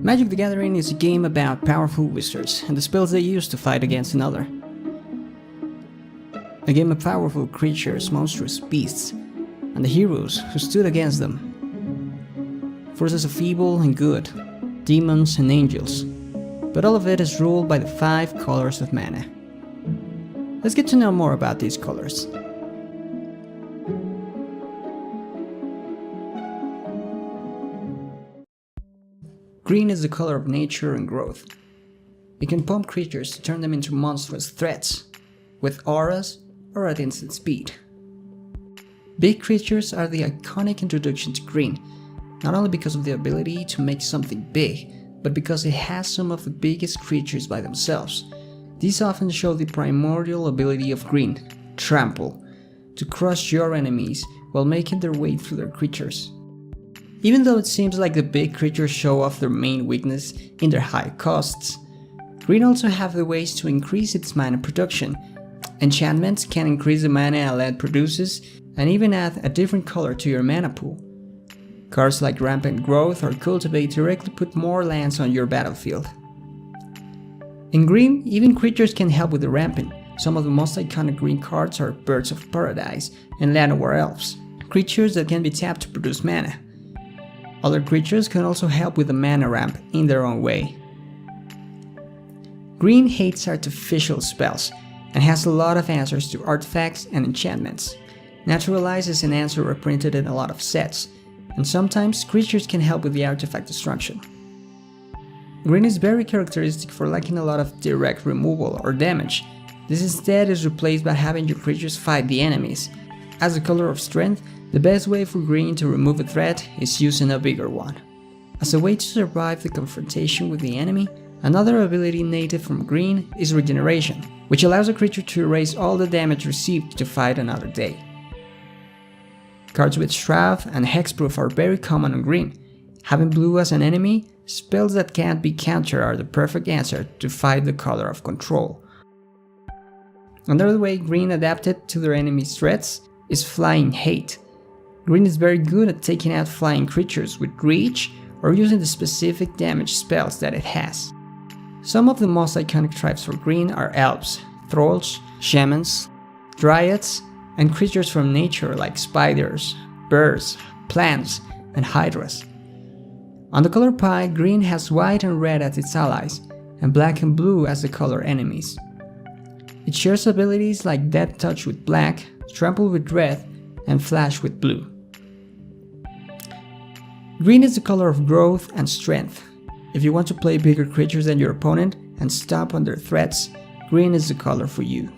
Magic the Gathering is a game about powerful wizards and the spells they use to fight against another. A game of powerful creatures, monstrous beasts, and the heroes who stood against them. Forces of evil and good, demons and angels, but all of it is ruled by the 5 colors of mana. Let's get to know more about these colors. Green is the color of nature and growth. It can pump creatures to turn them into monstrous threats, with auras or at instant speed. Big creatures are the iconic introduction to green, not only because of the ability to make something big, but because it has some of the biggest creatures by themselves. These often show the primordial ability of green, Trample, to crush your enemies while making their way through their creatures. Even though it seems like the big creatures show off their main weakness in their high costs, green also have the ways to increase its mana production. Enchantments can increase the mana a land produces and even add a different color to your mana pool. Cards like Rampant Growth or Cultivate directly put more lands on your battlefield. In green, even creatures can help with the ramping. Some of the most iconic green cards are Birds of Paradise and Llanowar Elves, creatures that can be tapped to produce mana. Other creatures can also help with the mana ramp in their own way. Green hates artificial spells and has a lot of answers to artifacts and enchantments. Naturalize is an answer reprinted in a lot of sets, and sometimes creatures can help with the artifact destruction. Green is very characteristic for lacking a lot of direct removal or damage. This instead is replaced by having your creatures fight the enemies. As a color of strength, the best way for green to remove a threat is using a bigger one. As a way to survive the confrontation with the enemy, another ability native from green is Regeneration, which allows a creature to erase all the damage received to fight another day. Cards with Shroud and Hexproof are very common on green. Having blue as an enemy, spells that can't be countered are the perfect answer to fight the color of control. Another way green adapted to their enemy's threats is Flying Hate. Green is very good at taking out flying creatures with reach or using the specific damage spells that it has. Some of the most iconic tribes for green are elves, thralls, shamans, dryads, and creatures from nature like spiders, birds, plants, and hydras. On the color pie, green has white and red as its allies, and black and blue as the color enemies. It shares abilities like Death Touch with black, Trample with red, and Flash with blue. Green is the color of growth and strength. If you want to play bigger creatures than your opponent and stomp on their threats, green is the color for you.